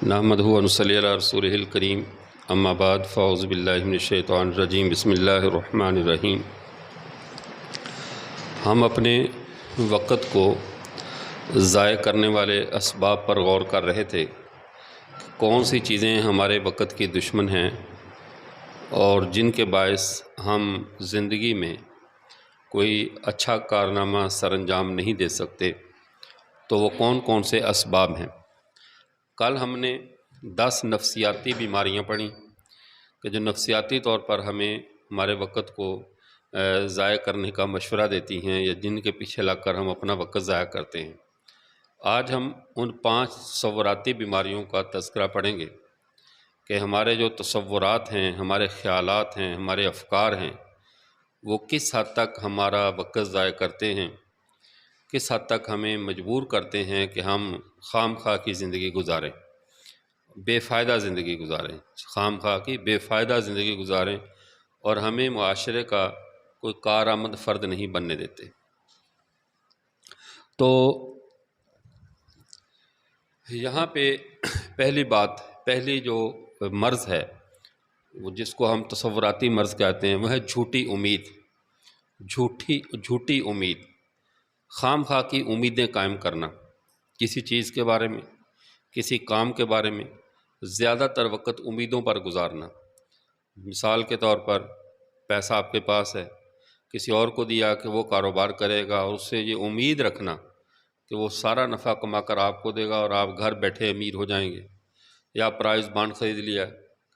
نحمدہ و نصلی علی رسولہ الکریم اما بعد فاعوذ باللہ من الشیطان الرجیم بسم اللہ الرحمن الرحیم۔ ہم اپنے وقت کو ضائع کرنے والے اسباب پر غور کر رہے تھے کہ کون سی چیزیں ہمارے وقت کی دشمن ہیں اور جن کے باعث ہم زندگی میں کوئی اچھا کارنامہ سر انجام نہیں دے سکتے، تو وہ کون کون سے اسباب ہیں۔ کل ہم نے 10 نفسیاتی بیماریاں پڑھیں کہ جو نفسیاتی طور پر ہمیں ہمارے وقت کو ضائع کرنے کا مشورہ دیتی ہیں یا جن کے پیچھے لگ کر ہم اپنا وقت ضائع کرتے ہیں۔ آج ہم ان 5 تصوراتی بیماریوں کا تذکرہ پڑھیں گے کہ ہمارے جو تصورات ہیں، ہمارے خیالات ہیں، ہمارے افکار ہیں، وہ کس حد تک ہمارا وقت ضائع کرتے ہیں، کس حد تک ہمیں مجبور کرتے ہیں کہ ہم خام خواہ کی زندگی گزاریں، بے فائدہ زندگی گزاریں، خام خواہ کی بے فائدہ زندگی گزاریں اور ہمیں معاشرے کا کوئی کارآمد فرد نہیں بننے دیتے۔ تو یہاں پہ پہلی جو مرض ہے، وہ جس کو ہم تصوراتی مرض کہتے ہیں، وہ ہے جھوٹی امید۔ جھوٹی امید، خام خواہ کی امیدیں قائم کرنا، کسی چیز کے بارے میں، کسی کام کے بارے میں زیادہ تر وقت امیدوں پر گزارنا۔ مثال کے طور پر پیسہ آپ کے پاس ہے، کسی اور کو دیا کہ وہ کاروبار کرے گا اور اس سے یہ امید رکھنا کہ وہ سارا نفع کما کر آپ کو دے گا اور آپ گھر بیٹھے امیر ہو جائیں گے، یا پرائز بانڈ خرید لیا،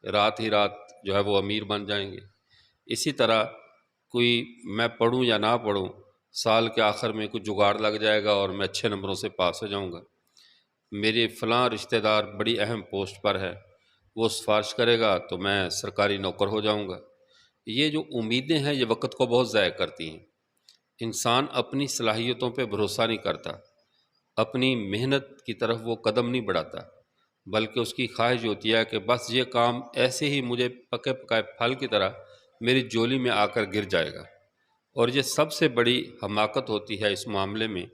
رات ہی رات جو ہے وہ امیر بن جائیں گے۔ اسی طرح کوئی میں پڑھوں یا نہ پڑھوں، سال کے آخر میں کچھ جگاڑ لگ جائے گا اور میں اچھے نمبروں سے پاس ہو جاؤں گا، میرے فلاں رشتہ دار بڑی اہم پوسٹ پر ہے، وہ سفارش کرے گا تو میں سرکاری نوکر ہو جاؤں گا۔ یہ جو امیدیں ہیں یہ وقت کو بہت ضائع کرتی ہیں۔ انسان اپنی صلاحیتوں پہ بھروسہ نہیں کرتا، اپنی محنت کی طرف وہ قدم نہیں بڑھاتا، بلکہ اس کی خواہش ہوتی ہے کہ بس یہ کام ایسے ہی مجھے پکے پکائے پھل کی طرح میری جولی میں آ کر گر جائے گا۔ اور یہ سب سے بڑی حماقت ہوتی ہے اس معاملے میں،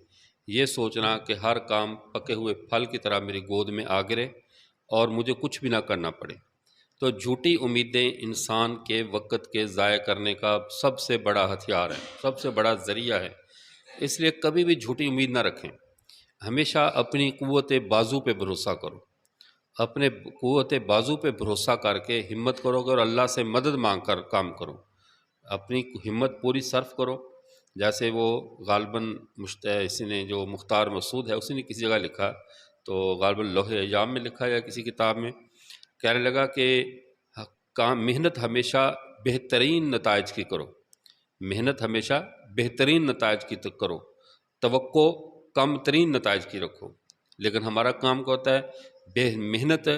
یہ سوچنا کہ ہر کام پکے ہوئے پھل کی طرح میری گود میں آ گرے اور مجھے کچھ بھی نہ کرنا پڑے۔ تو جھوٹی امیدیں انسان کے وقت کے ضائع کرنے کا سب سے بڑا ہتھیار ہے، سب سے بڑا ذریعہ ہے۔ اس لیے کبھی بھی جھوٹی امید نہ رکھیں، ہمیشہ اپنی قوت بازو پہ بھروسہ کرو، اپنے قوت بازو پہ بھروسہ کر کے ہمت کرو گے اور اللہ سے مدد مانگ کر کام کرو، اپنی ہمت پوری صرف کرو۔ جیسے وہ غالباً اسی نے جو مختار مسعود ہے اسی نے کسی جگہ لکھا، تو غالباً لوح ایام میں لکھا یا کسی کتاب میں، کہنے لگا کہ محنت ہمیشہ بہترین نتائج کی کرو، محنت ہمیشہ بہترین نتائج کی کرو، توقع کم ترین نتائج کی رکھو۔ لیکن ہمارا کام کیا ہوتا ہے، محنت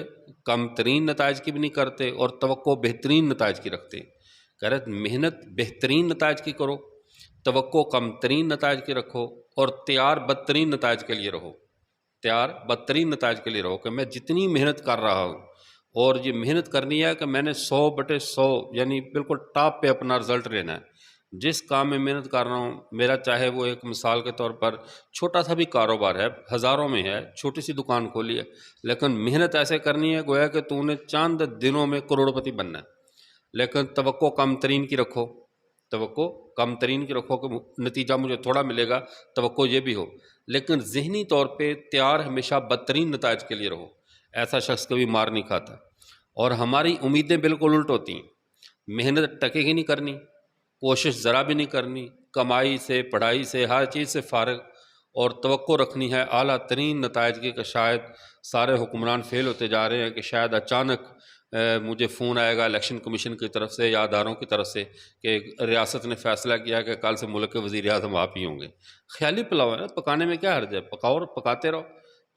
کم ترین نتائج کی بھی نہیں کرتے اور توقع بہترین نتائج کی رکھتے ہیں۔ کہہ رہے محنت بہترین نتائج کی کرو، توقع کم ترین نتائج کی رکھو اور تیار بدترین نتائج کے لیے رہو، تیار بدترین نتائج کے لیے رہو کہ میں جتنی محنت کر رہا ہوں اور یہ محنت کرنی ہے کہ میں نے 100/100 یعنی بالکل ٹاپ پہ اپنا رزلٹ لینا ہے۔ جس کام میں محنت کر رہا ہوں، میرا چاہے وہ ایک مثال کے طور پر چھوٹا سا بھی کاروبار ہے، ہزاروں میں ہے، چھوٹی سی دکان کھولی ہے، لیکن محنت ایسے کرنی ہے گویا کہ تو نے چند دنوں میں کروڑپتی بننا ہے۔ لیکن توقع کم ترین کی رکھو، توقع کم ترین کی رکھو کہ نتیجہ مجھے تھوڑا ملے گا، توقع یہ بھی ہو، لیکن ذہنی طور پہ تیار ہمیشہ بدترین نتائج کے لیے رہو۔ ایسا شخص کبھی مار نہیں کھاتا۔ اور ہماری امیدیں بالکل الٹ ہوتی ہیں، محنت ٹکے گی نہیں کرنی، کوشش ذرا بھی نہیں کرنی، کمائی سے، پڑھائی سے، ہر چیز سے فارغ، اور توقع رکھنی ہے اعلیٰ ترین نتائج کی کہ شاید سارے حکمران فیل ہوتے جا رہے ہیں، کہ شاید اچانک مجھے فون آئے گا الیکشن کمیشن کی طرف سے یا اداروں کی طرف سے کہ ریاست نے فیصلہ کیا کہ کل سے ملک کے وزیر اعظم آپ ہی ہوں گے۔ خیالی پلاؤ ہے نا، پکانے میں کیا حرج ہے، پکاؤ اور پکاتے رہو۔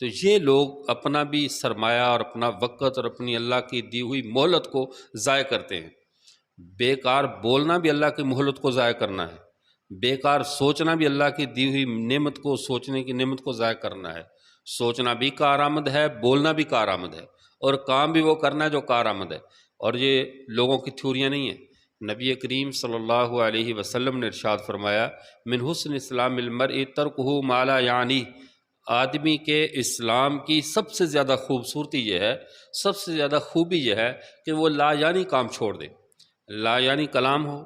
تو یہ لوگ اپنا بھی سرمایہ اور اپنا وقت اور اپنی اللہ کی دی ہوئی مہلت کو ضائع کرتے ہیں۔ بیکار بولنا بھی اللہ کی مہلت کو ضائع کرنا ہے، بیکار سوچنا بھی اللہ کی دی ہوئی نعمت کو، سوچنے کی نعمت کو ضائع کرنا ہے۔ سوچنا بھی کارآمد ہے، بولنا بھی کارآمد ہے، اور کام بھی وہ کرنا ہے جو کارآمد ہے۔ اور یہ لوگوں کی تھیوریاں نہیں ہیں۔ نبی کریم صلی اللہ علیہ وسلم نے ارشاد فرمایا، من حسن اسلام المرء ترکہ ما لا یعنی، آدمی کے اسلام کی سب سے زیادہ خوبصورتی یہ ہے، سب سے زیادہ خوبی یہ ہے کہ وہ لا یعنی کام چھوڑ دے۔ لا یعنی کلام ہو،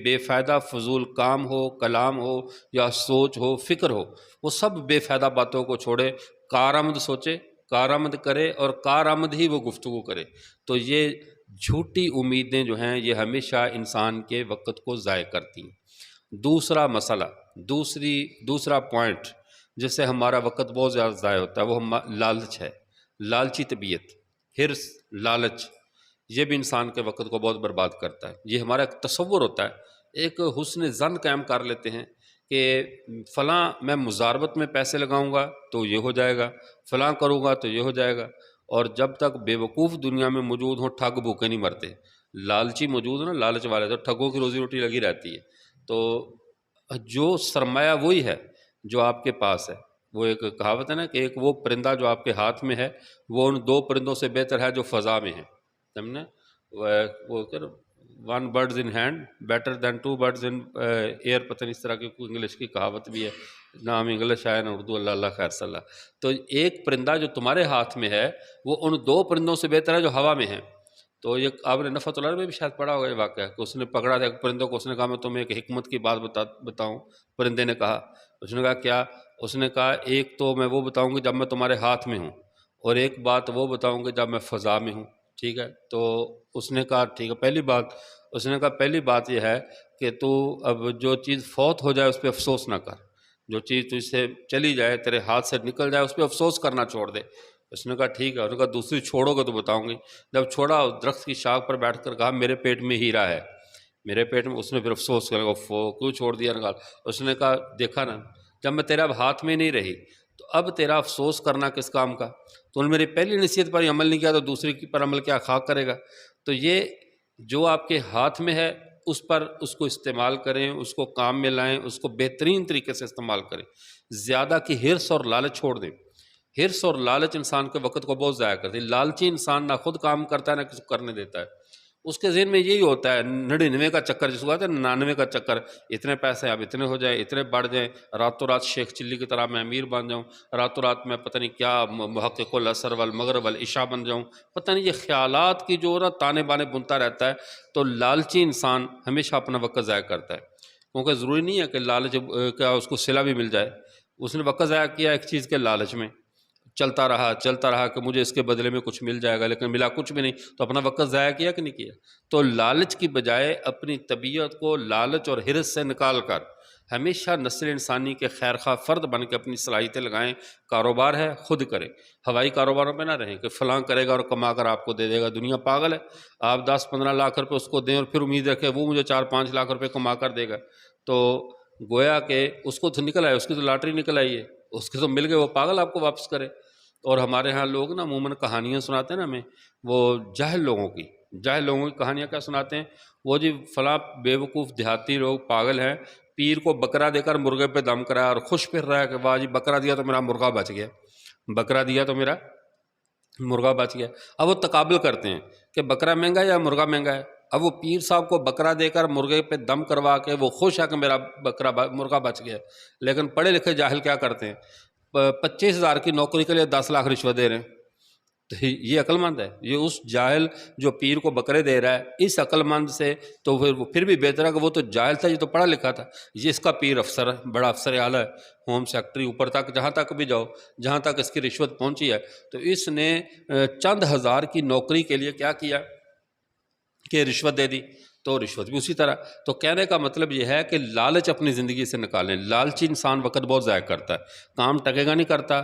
بے فائدہ فضول کام ہو، کلام ہو یا سوچ ہو، فکر ہو، وہ سب بے فائدہ باتوں کو چھوڑے، کارآمد سوچے، کارآمد کرے اور کارآمد ہی وہ گفتگو کرے۔ تو یہ جھوٹی امیدیں جو ہیں یہ ہمیشہ انسان کے وقت کو ضائع کرتی ہیں۔ دوسرا مسئلہ، دوسرا پوائنٹ جس سے ہمارا وقت بہت زیادہ ضائع ہوتا ہے وہ لالچ ہے، لالچی طبیعت، حرص، لالچ، یہ بھی انسان کے وقت کو بہت برباد کرتا ہے۔ یہ ہمارا ایک تصور ہوتا ہے، ایک حسن ظن قائم کر لیتے ہیں کہ فلاں میں مزاربت میں پیسے لگاؤں گا تو یہ ہو جائے گا، فلاں کروں گا تو یہ ہو جائے گا، اور جب تک بے وقوف دنیا میں موجود ہوں ٹھگ بھوکے نہیں مرتے۔ لالچی موجود ہو نا، لالچ والے تو ٹھگوں کی روزی روٹی لگی رہتی ہے۔ تو جو سرمایہ وہی ہے جو آپ کے پاس ہے۔ وہ ایک کہاوت ہے نا کہ ایک وہ پرندہ جو آپ کے ہاتھ میں ہے وہ ان دو پرندوں سے بہتر ہے جو فضا میں ہیں، سمجھنا؟ وہ one birds in hand better than two birds in air, پتہ نہیں اس طرح کی کوئی انگلش کی کہاوت بھی ہے، نام انگلش آیا نہ اردو، اللہ اللہ خیر صلی اللہ۔ تو ایک پرندہ جو تمہارے ہاتھ میں ہے وہ ان دو پرندوں سے بہتر ہے جو ہوا میں ہیں۔ تو یہ آپ نے نفعت العرب میں بھی شاید پڑھا ہوگا یہ واقعہ کہ اس نے پکڑا تھا ایک پرندوں کو، اس نے کہا میں تمہیں ایک حکمت کی بات بتاؤں۔ پرندے نے کہا، اس نے کہا کیا؟ اس نے کہا ایک تو میں وہ بتاؤں گی جب میں تمہارے ہاتھ میں ہوں، اور ایک بات وہ بتاؤں گی جب میں فضا میں ہوں، ٹھیک ہے؟ تو اس نے کہا ٹھیک ہے، پہلی بات، اس نے کہا پہلی بات یہ ہے کہ تو اب جو چیز فوت ہو جائے اس پہ افسوس نہ کر، جو چیز تجھ سے چلی جائے، تیرے ہاتھ سے نکل جائے، اس پہ افسوس کرنا چھوڑ دے۔ اس نے کہا ٹھیک ہے۔ اس نے کہا دوسری چھوڑو گے تو بتاؤں گی۔ جب چھوڑا، درخت کی شاخ پر بیٹھ کر کہا میرے پیٹ میں ہیرا ہے، میرے پیٹ میں۔ اس نے پھر افسوس کر کیوں چھوڑ دیا نکال۔ اس نے کہا دیکھا نا، جب میں تیرا اب ہاتھ میں نہیں رہی تو اب تیرا افسوس کرنا کس کام کا؟ تو نے میری پہلی نصیحت پر عمل نہیں کیا تو دوسری پر عمل کیا خاک کرے گا؟ تو یہ جو آپ کے ہاتھ میں ہے اس پر اس کو استعمال کریں، اس کو کام میں لائیں، اس کو بہترین طریقے سے استعمال کریں۔ زیادہ کی حرص اور لالچ چھوڑ دیں۔ حرص اور لالچ انسان کے وقت کو بہت ضائع کرتی ہے۔ لالچی انسان نہ خود کام کرتا ہے نہ کسی کو کرنے دیتا ہے۔ اس کے ذہن میں یہی ہوتا ہے 99 کا چکر، جس کو کہتے ہیں 99 کا چکر، اتنے پیسے اب اتنے ہو جائیں، اتنے بڑھ جائیں، راتوں رات شیخ چلی کی طرح میں امیر بن جاؤں، راتوں رات میں پتہ نہیں کیا محقق العصر والمغرب والعشاء بن جاؤں، پتہ نہیں یہ خیالات کی جو نا تانے بانے بنتا رہتا ہے۔ تو لالچی انسان ہمیشہ اپنا وقت ضائع کرتا ہے، کیونکہ ضروری نہیں ہے کہ لالچ کا اس کو صلہ بھی مل جائے۔ اس نے وقت ضائع کیا ایک چیز کے لالچ میں، چلتا رہا کہ مجھے اس کے بدلے میں کچھ مل جائے گا، لیکن ملا کچھ بھی نہیں، تو اپنا وقت ضائع کیا کہ نہیں کیا؟ تو لالچ کی بجائے اپنی طبیعت کو لالچ اور حرص سے نکال کر ہمیشہ نسل انسانی کے خیر خواہ فرد بن کے اپنی صلاحیتیں لگائیں۔ کاروبار ہے خود کریں، ہوائی کاروباروں میں نہ رہیں کہ فلاں کرے گا اور کما کر آپ کو دے دے گا۔ دنیا پاگل ہے، آپ 10-15 لاکھ روپے اس کو دیں اور پھر امید رکھیں وہ مجھے 4-5 لاکھ روپے کما کر دے گا۔ تو گویا کہ اس کو تو نکل آئے، اس کی تو لاٹری نکل آئی ہے، اس کے تو مل گئے، وہ پاگل آپ کو واپس کرے۔ اور ہمارے ہاں لوگ نا عموماً کہانیاں سناتے ہیں نا ہمیں، وہ جاہل لوگوں کی کہانیاں کیا سناتے ہیں؟ وہ جی فلاں بے وقوف دیہاتی لوگ پاگل ہیں، پیر کو بکرا دے کر مرغے پہ دم کرایا اور خوش پھر رہا ہے کہ واہ جی بکرا دیا تو میرا مرغا بچ گیا، بکرا دیا تو میرا مرغا بچ گیا۔ اب وہ تقابل کرتے ہیں کہ بکرا مہنگا ہے یا مرغا مہنگا ہے۔ اب وہ پیر صاحب کو بکرا دے کر مرغے پہ دم کروا کے وہ خوش ہے کہ میرا مرغا بچ گیا، لیکن پڑھے لکھے جاہل کیا کرتے ہیں؟ 25,000 کی نوکری کے لیے 10 لاکھ رشوت دے رہے ہیں۔ تو یہ عقل مند ہے؟ یہ اس جاہل جو پیر کو بکرے دے رہا ہے، اس عقل مند سے تو پھر بھی بہتر ہے کہ وہ تو جاہل تھا، یہ تو پڑھا لکھا تھا۔ یہ اس کا پیر افسر ہے، بڑا افسر اعلیٰ ہے، ہوم سیکرٹری، اوپر تک جہاں تک بھی جاؤ، جہاں تک اس کی رشوت پہنچی ہے۔ تو اس نے چند ہزار کی نوکری کے لیے کیا کیا کہ رشوت دے دی، تو رشوت بھی اسی طرح۔ تو کہنے کا مطلب یہ ہے کہ لالچ اپنی زندگی سے نکالیں۔ لالچی انسان وقت بہت ضائع کرتا ہے، کام ٹکے گا نہیں کرتا،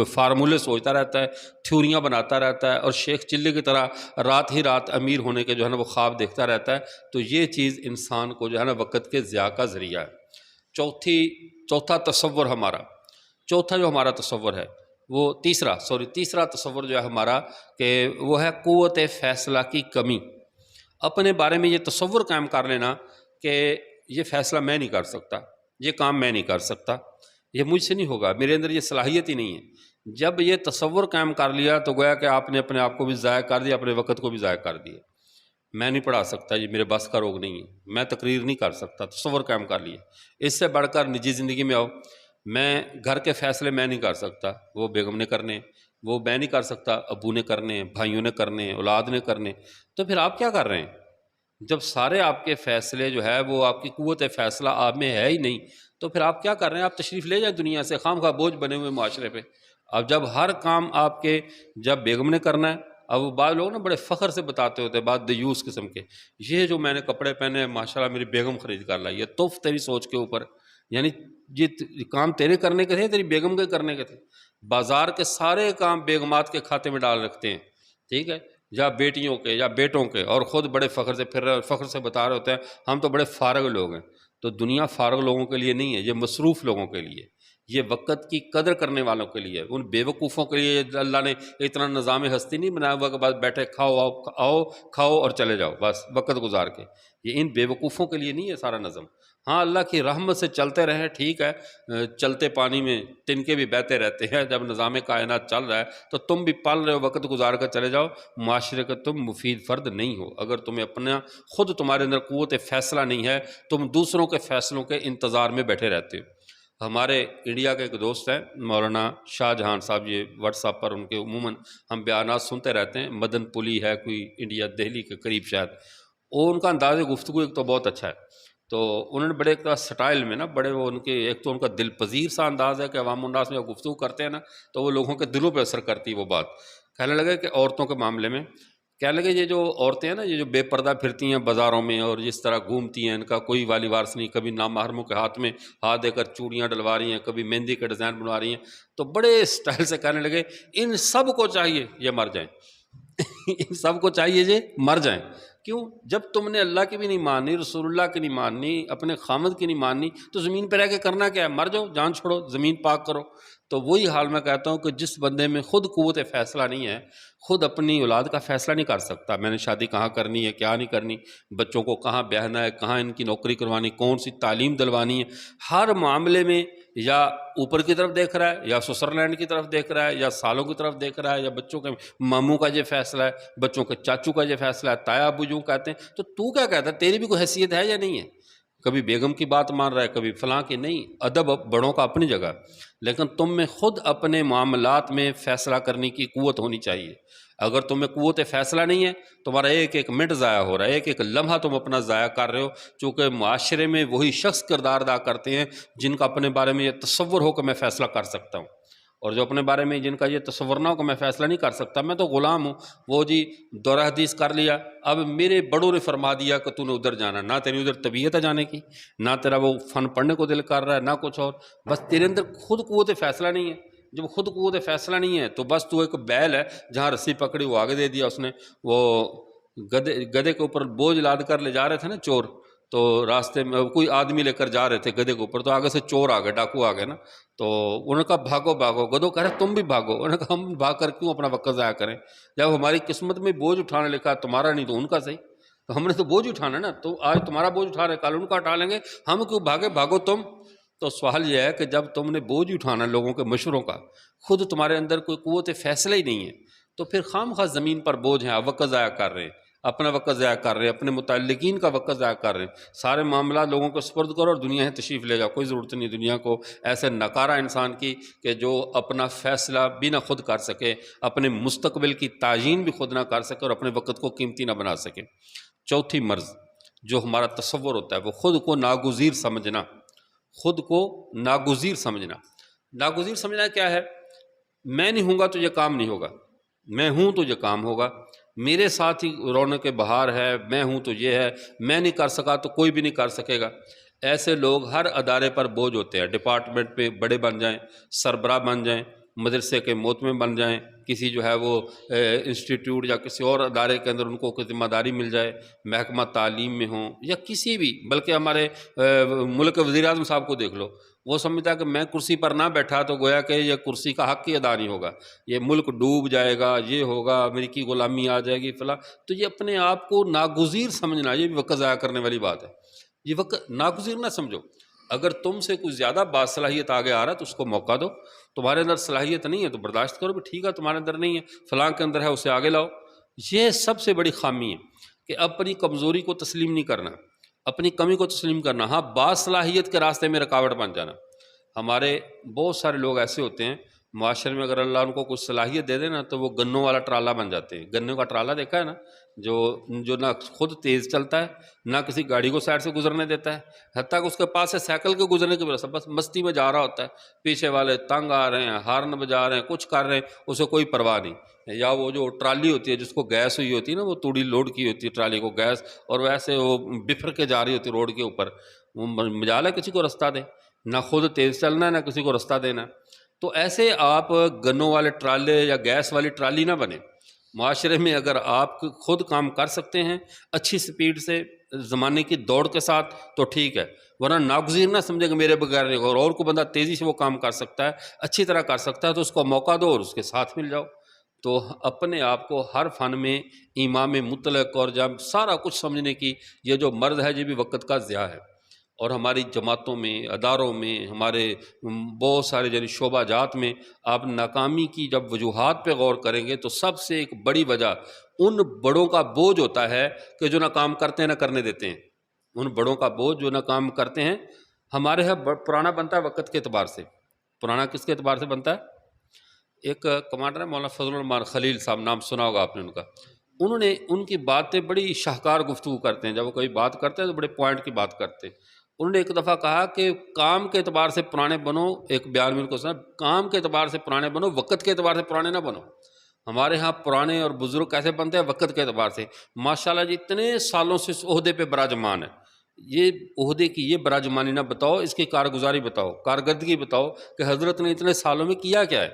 فارمولے سوچتا رہتا ہے، تھیوریاں بناتا رہتا ہے، اور شیخ چلی کی طرح رات ہی رات امیر ہونے کے جو ہے نا وہ خواب دیکھتا رہتا ہے۔ تو یہ چیز انسان کو جو ہے نا وقت کے ضیاع کا ذریعہ ہے۔ چوتھا تصور جو ہمارا تصور ہے وہ تیسرا تصور جو ہے ہمارا کہ وہ ہے قوت فیصلہ کی کمی۔ اپنے بارے میں یہ تصور قائم کر لینا کہ یہ فیصلہ میں نہیں کر سکتا، یہ کام میں نہیں کر سکتا، یہ مجھ سے نہیں ہوگا، میرے اندر یہ صلاحیت ہی نہیں ہے۔ جب یہ تصور قائم کر لیا تو گویا کہ آپ نے اپنے آپ کو بھی ضائع کر دیا، اپنے وقت کو بھی ضائع کر دیا۔ میں نہیں پڑھا سکتا، یہ میرے بس کا روگ نہیں ہے، میں تقریر نہیں کر سکتا، تصور قائم کر لیا۔ اس سے بڑھ کر نجی زندگی میں آؤ، میں گھر کے فیصلے میں نہیں کر سکتا، وہ بیگم نے کرنے، وہ میں نہیں کر سکتا، ابو نے کرنے، بھائیوں نے کرنے، اولاد نے کرنے، تو پھر آپ کیا کر رہے ہیں؟ جب سارے آپ کے فیصلے جو ہے وہ آپ کی قوت فیصلہ آپ میں ہے ہی نہیں، تو پھر آپ کیا کر رہے ہیں؟ آپ تشریف لے جائیں دنیا سے، خام خواہ بوجھ بنے ہوئے معاشرے پہ۔ اب جب ہر کام آپ کے جب بیگم نے کرنا ہے، اب وہ بعض لوگ نا بڑے فخر سے بتاتے ہوتے ہیں، بعض دیوس قسم کے، یہ جو میں نے کپڑے پہنے ہیں ماشاءاللہ میری بیگم خرید کر لائی ہے، توف تیری سوچ کے اوپر، یعنی یہ کام تیرے کرنے کے تھے، تیری بیگم کے کرنے کے تھے؟ بازار کے سارے کام بیگمات کے کھاتے میں ڈال رکھتے ہیں، ٹھیک ہے، یا بیٹیوں کے یا بیٹوں کے، اور خود بڑے فخر سے پھر رہے، فخر سے بتا رہے ہوتے ہیں ہم تو بڑے فارغ لوگ ہیں۔ تو دنیا فارغ لوگوں کے لیے نہیں ہے، یہ مصروف لوگوں کے لیے، یہ وقت کی قدر کرنے والوں کے لیے، ان بے وقوفوں کے لیے اللہ نے اتنا نظام ہستی نہیں بنایا ہوا کہ بس بیٹھے کھاؤ آؤ کھاؤ اور چلے جاؤ بس وقت گزار کے، یہ ان بے وقوفوں کے لیے نہیں ہے سارا نظم۔ ہاں اللہ کی رحمت سے چلتے رہیں، ٹھیک ہے، چلتے پانی میں تنکے بھی بہتے رہتے ہیں، جب نظام کائنات چل رہا ہے تو تم بھی پل رہے ہو، وقت گزار کر چلے جاؤ، معاشرے کا تم مفید فرد نہیں ہو اگر تمہیں اپنا خود تمہارے اندر قوت فیصلہ نہیں ہے، تم دوسروں کے فیصلوں کے انتظار میں بیٹھے رہتے ہو۔ ہمارے انڈیا کے ایک دوست ہیں مولانا شاہ جہان صاحب، یہ واٹس ایپ پر ان کے عموماً ہم بیانات سنتے رہتے ہیں، مدن پلی ہے کوئی انڈیا دہلی کے قریب شاید، اور ان کا انداز گفتگو ایک تو بہت اچھا ہے، تو انہوں نے بڑے ایک سٹائل میں نا بڑے وہ ان کے ایک تو ان کا دل پذیر سا انداز ہے کہ عوام الناس میں گفتگو کرتے ہیں نا تو وہ لوگوں کے دلوں پہ اثر کرتی ہے وہ بات۔ کہنے لگے کہ عورتوں کے معاملے میں، کہنے لگے یہ جو عورتیں ہیں نا، یہ جو بے پردہ پھرتی ہیں بازاروں میں اور جس طرح گھومتی ہیں، ان کا کوئی والی وارث نہیں، کبھی نامحرموں کے ہاتھ میں ہاتھ دے کر چوڑیاں ڈلوا رہی ہیں، کبھی مہندی کے ڈیزائن بنوا رہی ہیں، تو بڑے اسٹائل سے کہنے لگے ان سب کو چاہیے یہ مر جائیں ان سب کو چاہیے یہ مر جائیں۔ کیوں؟ جب تم نے اللہ کی بھی نہیں ماننی، رسول اللہ کی نہیں ماننی، اپنے خامد کی نہیں ماننی، تو زمین پہ رہ کے کرنا کیا ہے؟ مر جاؤ، جان چھوڑو، زمین پاک کرو۔ تو وہی حال میں کہتا ہوں کہ جس بندے میں خود قوت فیصلہ نہیں ہے، خود اپنی اولاد کا فیصلہ نہیں کر سکتا، میں نے شادی کہاں کرنی ہے، کیا نہیں کرنی، بچوں کو کہاں بیاہنا ہے، کہاں ان کی نوکری کروانی، کون سی تعلیم دلوانی ہے، ہر معاملے میں یا اوپر کی طرف دیکھ رہا ہے، یا سوئٹزرلینڈ کی طرف دیکھ رہا ہے، یا سالوں کی طرف دیکھ رہا ہے، یا بچوں کے ماموں کا یہ فیصلہ ہے، بچوں کے چاچو کا یہ فیصلہ ہے، تایا ابو جو کہتے ہیں، تو کیا کہتا ہے؟ تیری بھی کوئی حیثیت ہے یا نہیں ہے؟ کبھی بیگم کی بات مان رہا ہے، کبھی فلاں کی نہیں، ادب بڑوں کا اپنی جگہ، لیکن تم میں خود اپنے معاملات میں فیصلہ کرنے کی قوت ہونی چاہیے۔ اگر تمہیں قوت فیصلہ نہیں ہے، تمہارا ایک ایک منٹ ضائع ہو رہا ہے، ایک ایک لمحہ تم اپنا ضائع کر رہے ہو، چونکہ معاشرے میں وہی شخص کردار ادا کرتے ہیں جن کا اپنے بارے میں یہ تصور ہو کہ میں فیصلہ کر سکتا ہوں، اور جو اپنے بارے میں جن کا یہ تصور نہ ہو کہ میں فیصلہ نہیں کر سکتا، میں تو غلام ہوں، وہ جی دورہ حدیث کر لیا، اب میرے بڑوں نے فرما دیا کہ تو نے ادھر جانا، نہ تیری ادھر طبیعت ہے جانے کی، نہ تیرا وہ فن پڑھنے کو دل کر رہا ہے، نہ کچھ اور، بس تیرے اندر خود قوت فیصلہ نہیں ہے۔ جب خود قوت فیصلہ نہیں ہے تو بس تو ایک بیل ہے، جہاں رسی پکڑی وہ آگے دے دیا اس نے، وہ گدھے کے اوپر بوجھ لاد کر لے جا رہے تھے نا چور، تو راستے میں کوئی آدمی لے کر جا رہے تھے گدھے کے اوپر، تو آگے سے چور آ گئے، ڈاکو آ گئے نا، تو انہوں نے کہا بھاگو بھاگو، گدھو کہہ رہے تم بھی بھاگو، انہوں نے کہا ہم بھاگ کر کیوں اپنا وقت ضائع کریں، جب ہماری قسمت میں بوجھ اٹھانے لکھا ہے، تمہارا نہیں تو ان کا صحیح، تو ہم نے تو بوجھ اٹھانا ہے نا، تو آج تمہارا بوجھ اٹھا رہے، کل ان کا اٹھا لیں گے، ہم کیوں بھاگے، بھاگو تم۔ تو سوال یہ ہے کہ جب تم نے بوجھ اٹھانا لوگوں کے مشوروں کا، خود تمہارے اندر کوئی قوت فیصلہ ہی نہیں ہے، تو پھر خام خواہ زمین پر بوجھ ہیں، آپ وقت ضائع کر رہے ہیں، اپنا وقت ضائع کر رہے ہیں، اپنے متعلقین کا وقت ضائع کر رہے ہیں، سارے معاملات لوگوں کو سپرد کرو اور دنیا سے تشریف لے جاؤ، کوئی ضرورت نہیں دنیا کو ایسے نکارا انسان کی کہ جو اپنا فیصلہ بھی نہ خود کر سکے، اپنے مستقبل کی تعیین بھی خود نہ کر سکے اور اپنے وقت کو قیمتی نہ بنا سکے۔ چوتھی مرض جو ہمارا تصور ہوتا ہے وہ خود کو ناگزیر سمجھنا، خود کو ناگزیر سمجھنا۔ ناگزیر سمجھنا کیا ہے؟ میں نہیں ہوں گا تو یہ کام نہیں ہوگا، میں ہوں تو یہ کام ہوگا، میرے ساتھ ہی رونق بہار ہے، میں ہوں تو یہ ہے، میں نہیں کر سکا تو کوئی بھی نہیں کر سکے گا۔ ایسے لوگ ہر ادارے پر بوجھ ہوتے ہیں، ڈپارٹمنٹ پہ بڑے بن جائیں، سربراہ بن جائیں، مدرسے کے محتمم بن جائیں، کسی جو ہے وہ انسٹیٹیوٹ یا کسی اور ادارے کے اندر ان کو کوئی ذمہ داری مل جائے، محکمہ تعلیم میں ہوں یا کسی بھی، بلکہ ہمارے ملک کے وزیر اعظم صاحب کو دیکھ لو، وہ سمجھتا ہے کہ میں کرسی پر نہ بیٹھا تو گویا کہ یہ کرسی کا حق ہی ادا نہیں ہوگا، یہ ملک ڈوب جائے گا، یہ ہوگا، امریکی غلامی آ جائے گی فلاں، تو یہ اپنے آپ کو ناگزیر سمجھنا، یہ بھی وقت ضائع کرنے والی بات ہے، یہ وقت ناگزیر نہ سمجھو۔ اگر تم سے کوئی زیادہ باصلاحیت آگے آ رہا ہے تو اس کو موقع دو، تمہارے اندر صلاحیت نہیں ہے تو برداشت کرو، بھی ٹھیک ہے تمہارے اندر نہیں ہے، فلاں کے اندر ہے، اسے آگے لاؤ۔ یہ سب سے بڑی خامی ہے کہ اپنی کمزوری کو تسلیم نہیں کرنا، اپنی کمی کو تسلیم کرنا، ہاں باصلاحیت کے راستے میں رکاوٹ بن جانا۔ ہمارے بہت سارے لوگ ایسے ہوتے ہیں معاشرے میں، اگر اللہ ان کو کچھ صلاحیت دے دے نا تو وہ گنوں والا ٹرالا بن جاتے ہیں۔ گنوں کا ٹرالا دیکھا ہے نا، جو جو نہ خود تیز چلتا ہے، نہ کسی گاڑی کو سائڈ سے گزرنے دیتا ہے، حتیٰ کہ اس کے پاس سے سائیکل کے گزرنے کی وجہ سے بس مستی میں جا رہا ہوتا ہے، پیچھے والے تنگ آ رہے ہیں، ہارن بجا رہے ہیں، کچھ کر رہے ہیں، اسے کوئی پرواہ نہیں۔ یا وہ جو ٹرالی ہوتی ہے جس کو گیس ہوئی ہوتی ہے نا، وہ توڑی لوڈ کی ہوتی ہے ٹرالی کو گیس، اور ویسے وہ بفر کے جا رہی ہوتی ہے روڈ کے اوپر، وہ مجال ہے کسی کو رستہ دے؟ نہ خود تیز چلنا ہے نہ کسی کو رستہ دینا ہے۔ تو ایسے آپ گنوں والے ٹرالے یا گیس والی ٹرالی نہ بنے معاشرے میں۔ اگر آپ خود کام کر سکتے ہیں اچھی سپیڈ سے، زمانے کی دوڑ کے ساتھ، تو ٹھیک ہے، ورنہ ناگزیر نہ سمجھے کہ میرے بغیر نہیں، اور کو بندہ تیزی سے وہ کام کر سکتا ہے، اچھی طرح کر سکتا ہے، تو اس کو موقع دو اور اس کے ساتھ مل جاؤ۔ تو اپنے آپ کو ہر فن میں امام مطلق اور جب سارا کچھ سمجھنے کی یہ جو مرض ہے، یہ بھی وقت کا ضیاع ہے۔ اور ہماری جماعتوں میں، اداروں میں، ہمارے بہت سارے یعنی شعبہ جات میں آپ ناکامی کی جب وجوہات پہ غور کریں گے تو سب سے ایک بڑی وجہ ان بڑوں کا بوجھ ہوتا ہے کہ جو نہ کام کرتے ہیں نہ کرنے دیتے ہیں۔ ان بڑوں کا بوجھ جو نہ کام کرتے ہیں۔ ہمارے یہاں پرانا بنتا ہے وقت کے اعتبار سے۔ پرانا کس کے اعتبار سے بنتا ہے؟ ایک کمانڈر ہے مولانا فضل الرحمان خلیل صاحب، نام سنا ہوگا آپ نے ان کا۔ انہوں نے ان کی باتیں بڑی شاہکار گفتگو کرتے ہیں، جب وہ کوئی بات کرتے ہیں تو بڑے پوائنٹ کی بات کرتے ہیں۔ انہوں نے ایک دفعہ کہا کہ کام کے اعتبار سے پرانے بنو، ایک بیان میں ان کو سنا، کام کے اعتبار سے پرانے بنو، وقت کے اعتبار سے پرانے نہ بنو۔ ہمارے ہاں پرانے اور بزرگ کیسے بنتے ہیں؟ وقت کے اعتبار سے۔ ماشاءاللہ جی اتنے سالوں سے اس عہدے پہ براجمان ہے، یہ عہدے کی یہ براجمانی نہ بتاؤ، اس کی کارگزاری بتاؤ، کارکردگی بتاؤ کہ حضرت نے اتنے سالوں میں کیا کیا ہے،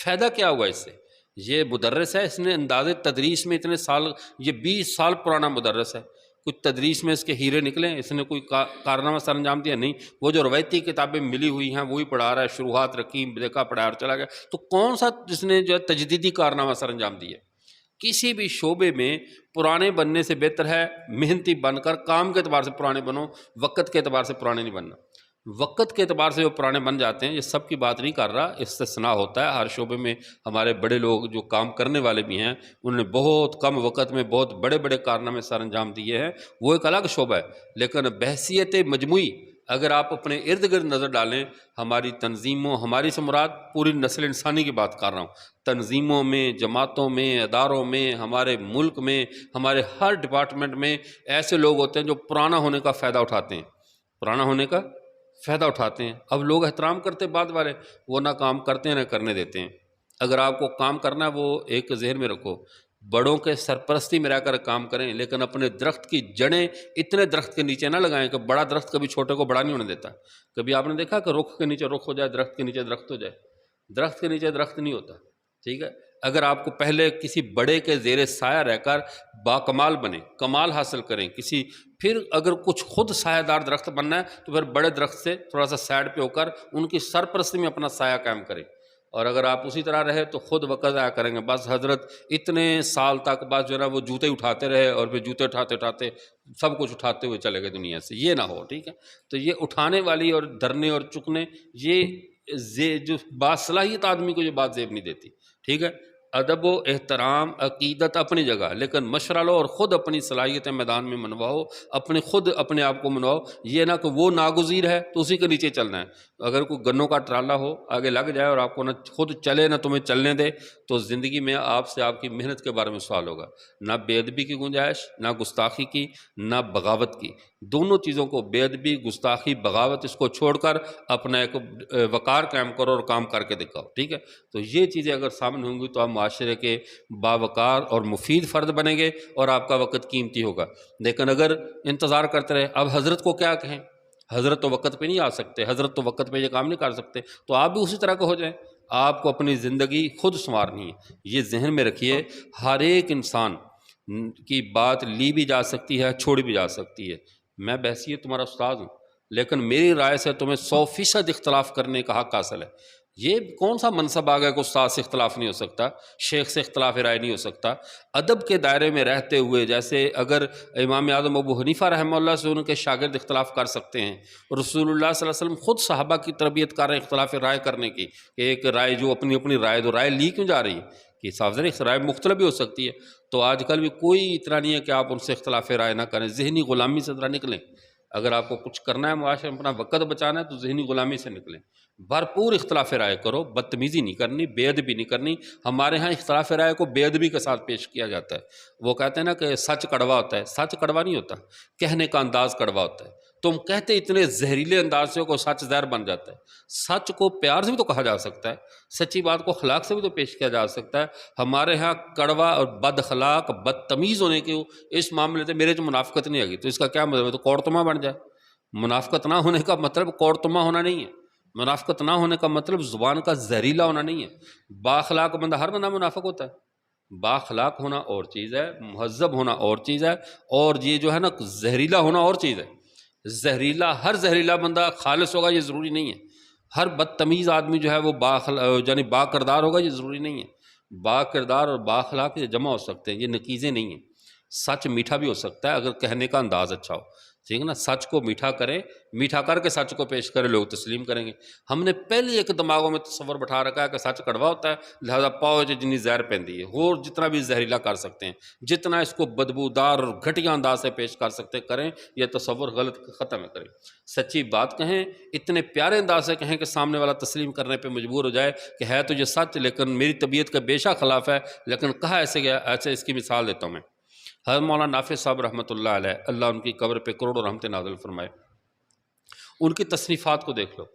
فائدہ کیا ہوا اس سے۔ یہ مدرس ہے، اس نے انداز تدریس میں اتنے سال، یہ 20 سال پرانا مدرس ہے، کچھ تدریس میں اس کے ہیرے نکلیں، اس نے کوئی کارنامہ سر انجام دیا؟ نہیں، وہ جو روایتی کتابیں ملی ہوئی ہیں وہی پڑھا رہا ہے، شروحات رکھی، دیکھا، پڑھا اور چلا گیا۔ تو کون سا جس نے جو ہے تجدیدی کارنامہ سر انجام دیا؟ کسی بھی شعبے میں پرانے بننے سے بہتر ہے محنتی بن کر کام کے اعتبار سے پرانے بنو، وقت کے اعتبار سے پرانے نہیں بننا۔ وقت کے اعتبار سے جو پرانے بن جاتے ہیں، یہ سب کی بات نہیں کر رہا، استثناء ہوتا ہے۔ ہر شعبے میں ہمارے بڑے لوگ جو کام کرنے والے بھی ہیں، انہوں نے بہت کم وقت میں بہت بڑے بڑے کارنامے سر انجام دیے ہیں، وہ ایک الگ شعبہ ہے۔ لیکن بحیثیت مجموعی اگر آپ اپنے ارد گرد نظر ڈالیں، ہماری تنظیموں، ہماری سے مراد پوری نسل انسانی کی بات کر رہا ہوں، تنظیموں میں، جماعتوں میں، اداروں میں، ہمارے ملک میں، ہمارے ہر ڈپارٹمنٹ میں ایسے لوگ ہوتے ہیں جو پرانا ہونے کا فائدہ اٹھاتے ہیں، پرانا ہونے کا فائدہ اٹھاتے ہیں۔ اب لوگ احترام کرتے بعد والے، وہ نہ کام کرتے ہیں نہ کرنے دیتے ہیں۔ اگر آپ کو کام کرنا ہے، وہ ایک ذہن میں رکھو، بڑوں کے سرپرستی میں رہ کر کام کریں، لیکن اپنے درخت کی جڑیں اتنے درخت کے نیچے نہ لگائیں کہ بڑا درخت کبھی چھوٹے کو بڑا نہیں ہونے دیتا۔ کبھی آپ نے دیکھا کہ رخ کے نیچے رخ ہو جائے، درخت کے نیچے درخت ہو جائے؟ درخت کے نیچے درخت نہیں ہوتا، ٹھیک ہے؟ اگر آپ کو پہلے کسی بڑے کے زیر سایہ رہ کر باکمال بنے، کمال حاصل کریں کسی، پھر اگر کچھ خود سایہ دار درخت بننا ہے تو پھر بڑے درخت سے تھوڑا سا سائڈ پہ ہو کر ان کی سرپرستی میں اپنا سایہ قائم کریں۔ اور اگر آپ اسی طرح رہے تو خود وقت ضائع کریں گے۔ بس حضرت اتنے سال تک بس جو ہے نا وہ جوتے اٹھاتے رہے، اور پھر جوتے اٹھاتے اٹھاتے سب کچھ اٹھاتے ہوئے چلے گئے دنیا سے، یہ نہ ہو، ٹھیک ہے؟ تو یہ اٹھانے والی اور دھرنے اور چکنے، یہ جو باصلاحیت آدمی کو یہ بات زیب نہیں دیتی، ٹھیک ہے؟ ادب و احترام، عقیدت اپنی جگہ، لیکن مشورہ لو اور خود اپنی صلاحیتیں میدان میں منواؤ، خود اپنے آپ کو منواؤ۔ یہ نہ کہ وہ ناگزیر ہے تو اسی کے نیچے چلنا ہے۔ اگر کوئی گنوں کا ٹرالا ہو آگے لگ جائے اور آپ کو نہ خود چلے نہ تمہیں چلنے دے، تو زندگی میں آپ سے آپ کی محنت کے بارے میں سوال ہوگا۔ نہ بے ادبی کی گنجائش، نہ گستاخی کی، نہ بغاوت کی۔ دونوں چیزوں کو، بے ادبی، گستاخی، بغاوت، اس کو چھوڑ کر اپنا ایک وقار قائم کرو اور کام کر کے دکھاؤ، ٹھیک ہے؟ تو یہ چیزیں اگر سامنے ہوں گی تو آپ معاشرے کے باوقار اور مفید فرد بنیں گے اور آپ کا وقت قیمتی ہوگا۔ لیکن اگر انتظار کرتے رہے، اب حضرت کو کیا کہیں، حضرت تو وقت پہ نہیں آ سکتے، حضرت تو وقت پہ یہ کام نہیں کر سکتے، تو آپ بھی اسی طرح کے ہو جائیں۔ آپ کو اپنی زندگی خود سنوارنی ہے، یہ ذہن میں رکھیے۔ ہر ایک انسان کی بات لی بھی جا سکتی ہے، چھوڑی بھی جا سکتی ہے۔ میں بحیثیت تمہارا استاد ہوں، لیکن میری رائے سے تمہیں 100% اختلاف کرنے کا حق حاصل ہے۔ یہ کون سا منصب آ گیا کہ استاد سے اختلاف نہیں ہو سکتا، شیخ سے اختلاف رائے نہیں ہو سکتا؟ ادب کے دائرے میں رہتے ہوئے، جیسے اگر امام اعظم ابو حنیفہ رحمہ اللہ سے ان کے شاگرد اختلاف کر سکتے ہیں، رسول اللہ صلی اللہ علیہ وسلم خود صحابہ کی تربیت کر رہے ہیں اختلاف رائے کرنے کی، کہ ایک رائے جو اپنی رائے، دو رائے لی کیوں جا رہی ہے کہ صاف ظاہر رائے مختلف بھی ہو سکتی ہے۔ تو آج کل بھی کوئی اتنا نہیں ہے کہ آپ ان سے اختلاف رائے نہ کریں، ذہنی غلامی سے ذرا نکلیں۔ اگر آپ کو کچھ کرنا ہے معاشرے میں، اپنا وقت بچانا ہے، تو ذہنی غلامی سے نکلیں، بھرپور اختلاف رائے کرو، بدتمیزی نہیں کرنی، بے ادبی نہیں کرنی۔ ہمارے ہاں اختلاف رائے کو بے ادبی کے ساتھ پیش کیا جاتا ہے۔ وہ کہتے ہیں نا کہ سچ کڑوا ہوتا ہے، سچ کڑوا نہیں ہوتا، کہنے کا انداز کڑوا ہوتا ہے۔ تم کہتے اتنے زہریلے انداز سے کو سچ زہر بن جاتا ہے۔ سچ کو پیار سے بھی تو کہا جا سکتا ہے، سچی بات کو اخلاق سے بھی تو پیش کیا جا سکتا ہے۔ ہمارے ہاں کڑوا اور بد اخلاق بدتمیز ہونے کے اس معاملے سے میرے جو منافقت نہیں آگی، تو اس کا کیا مطلب ہے؟ تو کوڑتما بن جائے۔ منافقت نہ ہونے کا مطلب کوڑتما ہونا نہیں ہے، منافقت نہ ہونے کا مطلب زبان کا زہریلا ہونا نہیں ہے۔ بااخلاق بندہ، ہر بندہ منافق ہوتا ہے، بااخلاق ہونا اور چیز ہے، مہذب ہونا اور چیز ہے، اور یہ جو ہے نا زہریلا ہونا اور چیز ہے۔ زہریلا، ہر زہریلا بندہ خالص ہوگا یہ ضروری نہیں ہے، ہر بدتمیز آدمی جو ہے وہ یعنی با کردار ہوگا یہ ضروری نہیں ہے۔ با کردار اور با اخلاق یہ جمع ہو سکتے ہیں، یہ نکیزیں نہیں ہیں۔ سچ میٹھا بھی ہو سکتا ہے اگر کہنے کا انداز اچھا ہو، ٹھیک ہے نا، سچ کو میٹھا کریں، میٹھا کر کے سچ کو پیش کرے، لوگ تسلیم کریں گے۔ ہم نے پہلے ایک دماغوں میں تصور بٹھا رکھا ہے کہ سچ کڑوا ہوتا ہے، لہذا پاؤ جتنی زہر پہندی ہے، اور جتنا بھی زہریلا کر سکتے ہیں، جتنا اس کو بدبودار اور گھٹیا انداز سے پیش کر سکتے کریں، یہ تصور غلط ختم کریں۔ سچی بات کہیں، اتنے پیارے انداز سے کہیں کہ سامنے والا تسلیم کرنے پہ مجبور ہو جائے کہ ہے تو یہ سچ، لیکن میری طبیعت کا بے شک خلاف ہے، لیکن کہا ایسے گیا۔ ایسے اس کی مثال دیتا ہوں میں، حضرت مولانا نافع صاحب رحمۃ اللہ علیہ، اللہ ان کی قبر پہ کروڑوں رحمتیں نازل فرمائے، ان کی تصنیفات کو دیکھ لو۔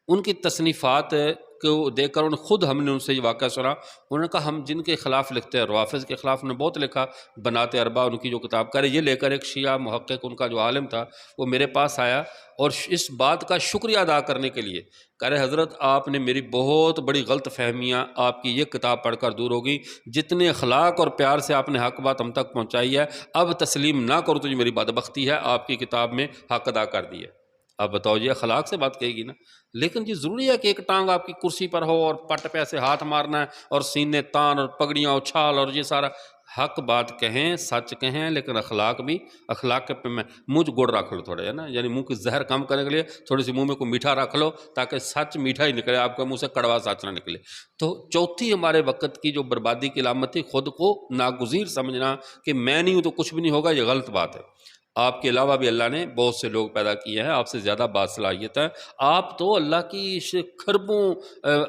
ان کی تصنیفات کو دیکھ کر خود ہم نے ان سے یہ واقعہ سنا، انہوں نے کہا ہم جن کے خلاف لکھتے ہیں، روافظ کے خلاف نے بہت لکھا، بنات اربع ان کی جو کتاب کرے، یہ لے کر ایک شیعہ محقق ان کا جو عالم تھا وہ میرے پاس آیا، اور اس بات کا شکریہ ادا کرنے کے لیے کہہ رہے حضرت آپ نے میری بہت بڑی غلط فہمیاں آپ کی یہ کتاب پڑھ کر دور ہوگی، جتنے اخلاق اور پیار سے آپ نے حق بات ہم تک پہنچائی ہے، اب تسلیم نہ کرو تو یہ میری بدبختی ہے، آپ کی کتاب میں حق ادا کر دی ہے۔ اب بتاؤ یہ اخلاق سے بات کہے گی نا؟ لیکن یہ ضروری ہے کہ ایک ٹانگ آپ کی کرسی پر ہو اور پٹ پہ سے ہاتھ مارنا ہے اور سینے تان اور پگڑیاں اچھال اور یہ سارا؟ حق بات کہیں، سچ کہیں، لیکن اخلاق بھی، اخلاق کے پہ میں منہ گڑ رکھ لو تھوڑے، ہے نا، یعنی منہ کی زہر کم کرنے کے لیے تھوڑی سی منہ میں کوئی میٹھا رکھ لو تاکہ سچ میٹھا ہی نکلے، آپ کے منہ سے کڑوا سچ نہ نکلے۔ تو چوتھی ہمارے وقت کی جو بربادی کی علامت تھی، خود کو ناگزیر سمجھنا کہ میں نہیں ہوں تو کچھ بھی نہیں ہوگا، یہ غلط بات ہے۔ آپ کے علاوہ بھی اللہ نے بہت سے لوگ پیدا کیے ہیں، آپ سے زیادہ باصلاحیت ہے، آپ تو اللہ کی کھربوں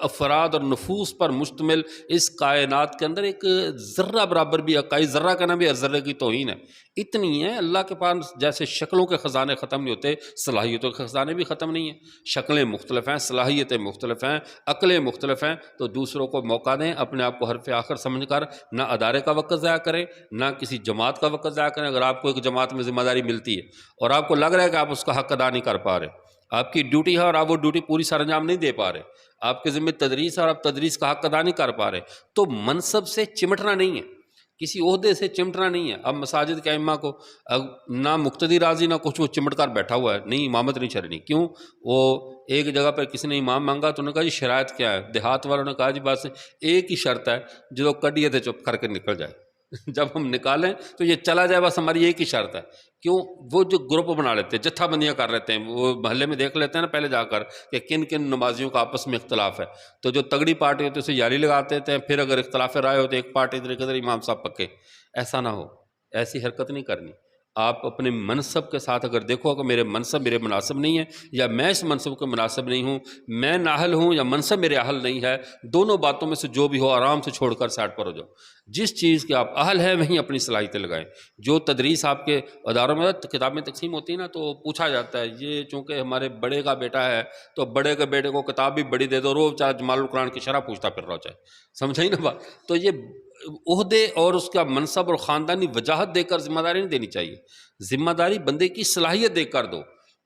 افراد اور نفوس پر مشتمل اس کائنات کے اندر ایک ذرہ برابر بھی عقائی، ذرہ کا نام بھی ذرے کی توہین ہے، اتنی ہے۔ اللہ کے پاس جیسے شکلوں کے خزانے ختم نہیں ہوتے، صلاحیتوں کے خزانے بھی ختم نہیں ہیں۔ شکلیں مختلف ہیں، صلاحیتیں مختلف ہیں، عقلیں مختلف ہیں، تو دوسروں کو موقع دیں، اپنے آپ کو حرف آخر سمجھ کر نہ ادارے کا وقت ضائع کریں، نہ کسی جماعت کا وقت ضائع کریں۔ اگر آپ کو ایک جماعت میں ذمہ داری ملتی ہے اور آپ کو لگ رہا ہے کہ آپ اس کا حق ادا نہیں کر پا رہے، آپ کی ڈیوٹی ہے اور آپ وہ ڈیوٹی پوری سر انجام نہیں دے پا رہے، آپ کے ذمہ تدریس ہے اور آپ تدریس کا حق ادا نہیں کر پا رہے، تو منصب سے چمٹنا نہیں ہے، کسی عہدے سے چمٹنا نہیں ہے۔ اب مساجد کے ائمہ کو نہ مقتدی راضی نہ کچھ، وہ چمٹ کر بیٹھا ہوا ہے، نہیں امامت نہیں چلنی۔ کیوں؟ وہ ایک جگہ پر کسی نے امام مانگا تو انہوں نے کہا جی شرائط کیا ہے؟ دیہات والوں نے کہا جی بس ایک ہی شرط ہے، جو کڈیے تھے چپ کر کے نکل جائے، جب ہم نکالیں تو یہ چلا جائے، بس ہماری ایک ہی شرط ہے۔ کیوں؟ وہ جو گروپ بنا لیتے ہیں، جتھا بندیاں کر لیتے ہیں، وہ محلے میں دیکھ لیتے ہیں نا پہلے جا کر کہ کن کن نمازیوں کا آپس میں اختلاف ہے، تو جو تگڑی پارٹی ہوتی ہے اسے یاری لگاتے تھے، پھر اگر اختلاف رائے ہوتے ایک پارٹی ادھر امام صاحب پکے۔ ایسا نہ ہو، ایسی حرکت نہیں کرنی۔ آپ اپنے منصب کے ساتھ اگر دیکھو کہ میرے منصب میرے مناسب نہیں ہے، یا میں اس منصب کے مناسب نہیں ہوں، میں نااہل ہوں یا منصب میرے اہل نہیں ہے، دونوں باتوں میں سے جو بھی ہو آرام سے چھوڑ کر سائڈ پر ہو جاؤ۔ جس چیز کے آپ اہل ہیں وہیں اپنی صلاحیتیں لگائیں۔ جو تدریس آپ کے اداروں میں کتابیں تقسیم ہوتی ہیں نا، تو پوچھا جاتا ہے یہ چونکہ ہمارے بڑے کا بیٹا ہے تو بڑے کے بیٹے کو کتاب بھی بڑی دے دو، رو چاہے جمال القرآن کی شرح پوچھتا پھر رہا چاہے، سمجھائی نا بات؟ تو یہ عہدے اور اس کا منصب اور خاندانی وجاہت دے کر ذمہ داری نہیں دینی چاہیے، ذمہ داری بندے کی صلاحیت دیکھ کر دو۔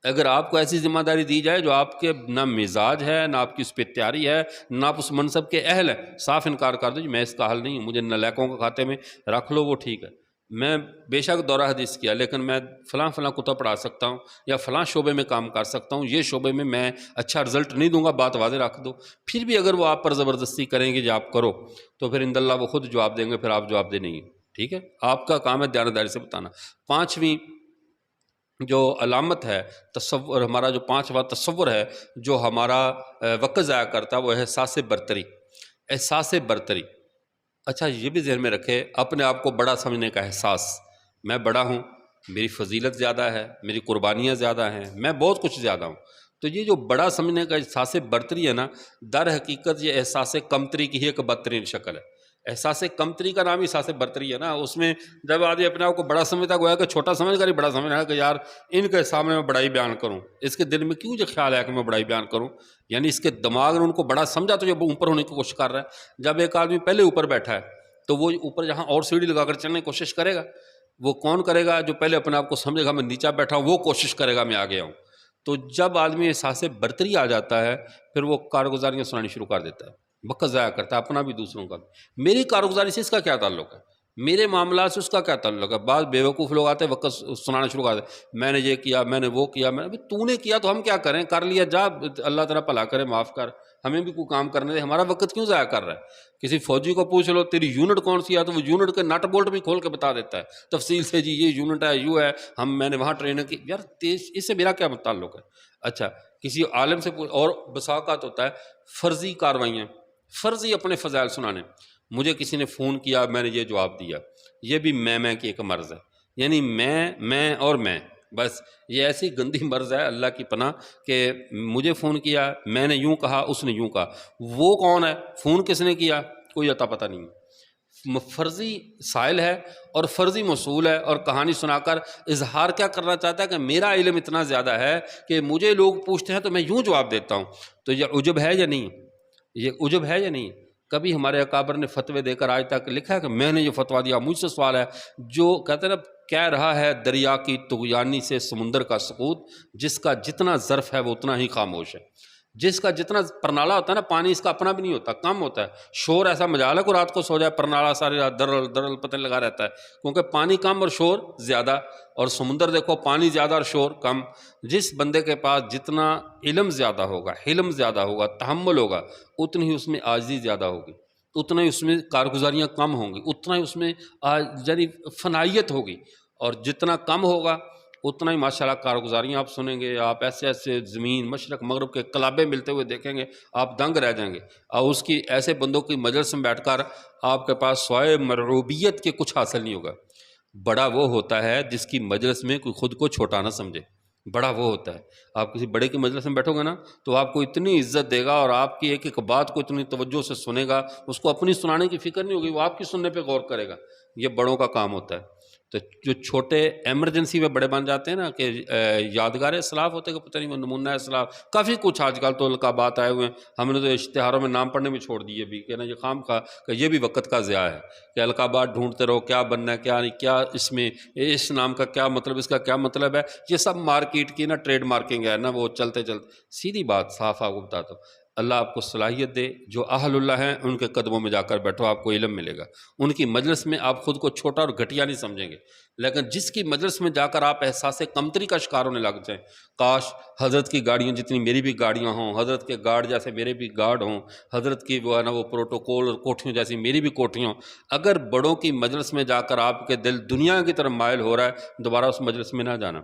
اگر آپ کو ایسی ذمہ داری دی جائے جو آپ کے نہ مزاج ہے، نہ آپ کی اس پہ تیاری ہے، نہ آپ اس منصب کے اہل ہیں، صاف انکار کر دو جی میں اس کا حل نہیں ہوں، مجھے نالائقوں کے کھاتے میں رکھ لو، وہ ٹھیک ہے، میں بے شک دورہ حدیث کیا لیکن میں فلاں فلاں کتب پڑھا سکتا ہوں یا فلاں شعبے میں کام کر سکتا ہوں، یہ شعبے میں اچھا رزلٹ نہیں دوں گا، بات واضح رکھ دو۔ پھر بھی اگر وہ آپ پر زبردستی کریں گے جو آپ کرو، تو پھر اند اللہ وہ خود جواب دیں گے، پھر آپ جواب دے نہیں ہیں، ٹھیک ہے؟ آپ کا کام ہے دیانتداری سے بتانا۔ پانچویں جو علامت ہے تصور، ہمارا جو پانچواں تصور ہے جو ہمارا وقت ضائع کرتا ہے، وہ ہے احساس برتری۔ احساس برتری، اچھا یہ بھی ذہن میں رکھے، اپنے آپ کو بڑا سمجھنے کا احساس، میں بڑا ہوں میری فضیلت زیادہ ہے، میری قربانیاں زیادہ ہیں، میں بہت کچھ زیادہ ہوں۔ تو یہ جو بڑا سمجھنے کا احساس برتری ہے نا، در حقیقت یہ احساس کمتری کی ہی ایک بدترین شکل ہے۔ احساس کمتری کا نام ہی احساس برتری ہے نا۔ اس میں جب آدمی اپنے آپ کو بڑا سمجھتا ہے، گویا کہ چھوٹا سمجھ کر ہی بڑا سمجھ رہا ہے کہ یار ان کے سامنے میں بڑائی بیان کروں، اس کے دل میں کیوں یہ خیال ہے کہ میں بڑائی بیان کروں؟ یعنی اس کے دماغ نے ان کو بڑا سمجھا تو یہ اوپر ہونے کی کوشش کر رہا ہے۔ جب ایک آدمی پہلے اوپر بیٹھا ہے تو وہ اوپر جہاں اور سیڑھی لگا کر چلنے کی کوشش کرے گا، وہ کون کرے گا؟ جو پہلے اپنے آپ کو سمجھے گا میں نیچا بیٹھا ہوں، وہ کوشش کرے گا میں آگے آؤں۔ تو جب آدمی احساس برتری آ جاتا ہے، پھر وہ کارگزاریاں سنانی شروع کر دیتا ہے، وقت ضائع کرتا ہے، اپنا بھی دوسروں کا بھی۔ میری کارگزاری سے اس کا کیا تعلق ہے؟ میرے معاملات سے اس کا کیا تعلق ہے؟ بعض بیوقوف لوگ آتے ہیں، وقت سنانا شروع کر دیتے ہیں، میں نے یہ کیا، میں نے وہ کیا، ابھی تو نے کیا تو ہم کیا کریں؟ کر لیا، جا، اللہ تعالیٰ بھلا کرے، معاف کر، ہمیں بھی کوئی کام کرنے دے، ہمارا وقت کیوں ضائع کر رہا ہے؟ کسی فوجی کو پوچھ لو تیری یونٹ کون سی ہے، تو وہ یونٹ کے نٹ بولٹ بھی کھول کے بتا دیتا ہے تفصیل سے، جی یہ یونٹ ہے، یوں ہے، میں نے وہاں ٹریننگ کی۔ یار اس سے میرا کیا تعلق ہے؟ اچھا، کسی عالم سے اور بسا اوقات ہوتا ہے فرضی کاروائیاں، فرضی اپنے فضائل سنانے۔ مجھے کسی نے فون کیا، میں نے یہ جواب دیا، یہ بھی میں کی ایک مرض ہے، یعنی میں اور میں، بس یہ ایسی گندی مرض ہے، اللہ کی پناہ، کہ مجھے فون کیا، میں نے یوں کہا، اس نے یوں کہا، وہ کون ہے، فون کس نے کیا، کوئی عطا پتہ نہیں۔ فرضی سائل ہے اور فرضی موصول ہے، اور کہانی سنا کر اظہار کیا کرنا چاہتا ہے کہ میرا علم اتنا زیادہ ہے کہ مجھے لوگ پوچھتے ہیں تو میں یوں جواب دیتا ہوں۔ تو یہ عجب ہے یا نہیں؟ یہ عجب ہے یا نہیں؟ کبھی ہمارے اکابر نے فتوے دے کر آج تک لکھا ہے کہ میں نے یہ فتویٰ دیا؟ مجھ سے سوال ہے، جو کہتے ہیں نا، کہہ رہا ہے دریا کی طغیانی سے سمندر کا سقوط، جس کا جتنا ظرف ہے وہ اتنا ہی خاموش ہے۔ جس کا جتنا پرنالہ ہوتا ہے نا، پانی اس کا اپنا بھی نہیں ہوتا، کم ہوتا ہے، شور ایسا مجال ہے کہ رات کو سو جائے، پرنالہ ساری رات درل درل پتہ لگا رہتا ہے، کیونکہ پانی کم اور شور زیادہ۔ اور سمندر دیکھو، پانی زیادہ اور شور کم۔ جس بندے کے پاس جتنا علم زیادہ ہوگا، حلم زیادہ ہوگا، تحمل ہوگا، اتنی ہی اس میں عاجزی زیادہ ہوگی، اتنا ہی اس میں کارگزاریاں کم ہوں گی، اتنا ہی اس میں یعنی فنائیت ہوگی۔ اور جتنا کم ہوگا اتنا ہی ماشاءاللہ کارگزاریاں آپ سنیں گے، آپ ایسے ایسے زمین مشرق مغرب کے کلابے ملتے ہوئے دیکھیں گے، آپ دنگ رہ جائیں گے۔ اور اس کی ایسے بندوں کی مجلس میں بیٹھ کر آپ کے پاس سوائے مرعوبیت کے کچھ حاصل نہیں ہوگا۔ بڑا وہ ہوتا ہے جس کی مجلس میں کوئی خود کو چھوٹا نہ سمجھے، بڑا وہ ہوتا ہے۔ آپ کسی بڑے کی مجلس میں بیٹھو گے نا، تو آپ کو اتنی عزت دے گا اور آپ کی ایک ایک بات کو اتنی توجہ سے سنے گا، اس کو اپنی سنانے کی فکر نہیں ہوگی، وہ آپ کی سننے پہ غور کرے گا۔ یہ بڑوں کا کام ہوتا ہے۔ تو جو چھوٹے ایمرجنسی میں بڑے بن جاتے ہیں نا، کہ یادگار اسلاف ہوتے ہیں، کہ پتہ نہیں وہ نمونہ اسلاف، کافی کچھ آج کل تو القابات آئے ہوئے ہیں، ہم نے تو اشتہاروں میں نام پڑھنے میں چھوڑ دیے بھی، کہ نا یہ خام خواہ کہ یہ بھی وقت کا ضیاع ہے، کہ القابات ڈھونڈتے رہو، کیا بننا ہے کیا نہیں، کیا اس میں اس نام کا کیا مطلب، اس کا کیا مطلب ہے، یہ سب مارکیٹ کی نا ٹریڈ مارکنگ ہے نا، وہ چلتے چلتے سیدھی بات صاف آپ کو بتاتا ہوں۔ اللہ آپ کو صلاحیت دے، جو اہل اللہ ہیں ان کے قدموں میں جا کر بیٹھو، آپ کو علم ملے گا۔ ان کی مجلس میں آپ خود کو چھوٹا اور گھٹیا نہیں سمجھیں گے، لیکن جس کی مجلس میں جا کر آپ احساس کمتری کا شکار ہونے لگ جائیں، کاش حضرت کی گاڑیاں جتنی میری بھی گاڑیاں ہوں، حضرت کے گارڈ جیسے میرے بھی گارڈ ہوں، حضرت کی وہ ہے نا وہ پروٹوکول اور کوٹھیوں جیسی میری بھی کوٹھیاں ہوں۔ اگر بڑوں کی مجلس میں جا کر آپ کے دل دنیا کی طرف مائل ہو رہا ہے، دوبارہ اس مجلس میں نہ جانا۔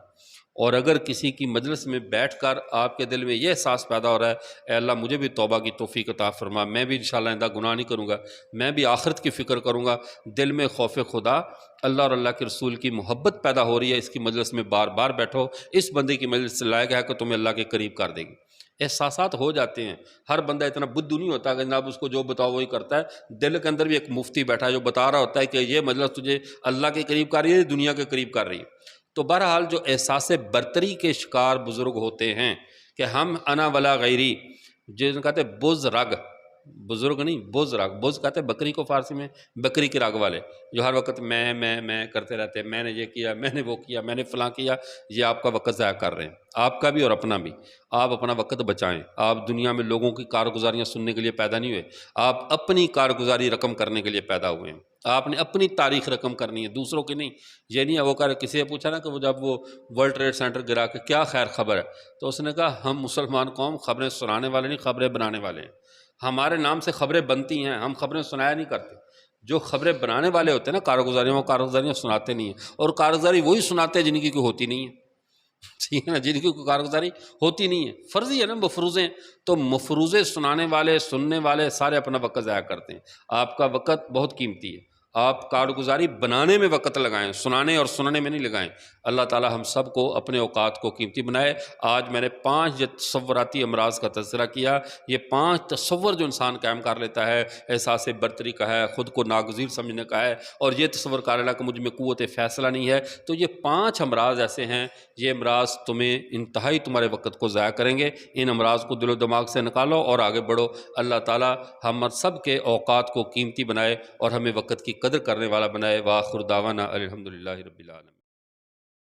اور اگر کسی کی مجلس میں بیٹھ کر آپ کے دل میں یہ احساس پیدا ہو رہا ہے، اے اللہ مجھے بھی توبہ کی توفیق عطا فرما، میں بھی انشاءاللہ آئندہ گناہ نہیں کروں گا، میں بھی آخرت کی فکر کروں گا، دل میں خوف خدا، اللہ اور اللہ کے رسول کی محبت پیدا ہو رہی ہے، اس کی مجلس میں بار بار بیٹھو، اس بندے کی مجلس سے لائق ہے کہ تمہیں اللہ کے قریب کر دے گی۔ احساسات ہو جاتے ہیں، ہر بندہ اتنا بدھو نہیں ہوتا کہ جناب اس کو جو بتاؤ وہی کرتا ہے۔ دل کے اندر بھی ایک مفتی بیٹھا ہے جو بتا رہا ہوتا ہے کہ یہ مجلس تجھے اللہ کے قریب کر رہی ہے، دنیا کے قریب کر رہی ہے۔ تو بہرحال جو احساس برتری کے شکار بزرگ ہوتے ہیں کہ ہم انا ولا غیری، جن کہتے ہیں بز رگ، بزرگ نہیں بز رگ، بز کہتے ہیں بکری کو فارسی میں، بکری کے رگ والے جو ہر وقت میں کرتے رہتے ہیں، میں نے یہ کیا، میں نے وہ کیا، میں نے فلاں کیا، یہ آپ کا وقت ضائع کر رہے ہیں، آپ کا بھی اور اپنا بھی۔ آپ اپنا وقت بچائیں، آپ دنیا میں لوگوں کی کارگزاریاں سننے کے لیے پیدا نہیں ہوئے، آپ اپنی کارگزاری رقم کرنے کے لیے پیدا ہوئے ہیں۔ آپ نے اپنی تاریخ رقم کرنی ہے، دوسروں کی نہیں۔ یہ نہیں ہے وہ کسی نے پوچھا نا کہ وہ جب وہ ورلڈ ٹریڈ سینٹر گرا کے کیا خیر خبر ہے، تو اس نے کہا ہم مسلمان قوم خبریں سنانے والے نہیں، خبریں بنانے والے ہیں۔ ہمارے نام سے خبریں بنتی ہیں، ہم خبریں سنایا نہیں کرتے۔ جو خبریں بنانے والے ہوتے ہیں نا کارگزاریاں، وہ کارگزاریاں سناتے نہیں ہیں، اور کارگزاری وہی سناتے ہیں جن کی کوئی ہوتی نہیں ہے، ٹھیک ہے نا، جن کی کوئی کارگزاری ہوتی نہیں ہے، فرضی ہے نا، مفروضے۔ تو مفروضے سنانے والے، سننے والے سارے اپنا وقت ضائع کرتے ہیں۔ آپ کا وقت بہت قیمتی ہے، آپ کارگزاری بنانے میں وقت لگائیں، سنانے اور سننے میں نہیں لگائیں۔ اللہ تعالی ہم سب کو اپنے اوقات کو قیمتی بنائے۔ آج میں نے 5 تصوراتی امراض کا تذکرہ کیا۔ یہ 5 تصور جو انسان قائم کر لیتا ہے، احساس برتری کا ہے، خود کو ناگزیر سمجھنے کا ہے، اور یہ تصور کر لینا کہ مجھ میں قوت فیصلہ نہیں ہے، تو یہ 5 امراض ایسے ہیں، یہ امراض تمہیں انتہائی تمہارے وقت کو ضائع کریں گے۔ ان امراض کو دل و دماغ سے نکالو اور آگے بڑھو۔ اللہ تعالی ہم سب کے اوقات کو قیمتی بنائے اور ہمیں وقت کی قدر کرنے والا بنائے۔ وآخر دعوانا الحمدللہ رب العالمین۔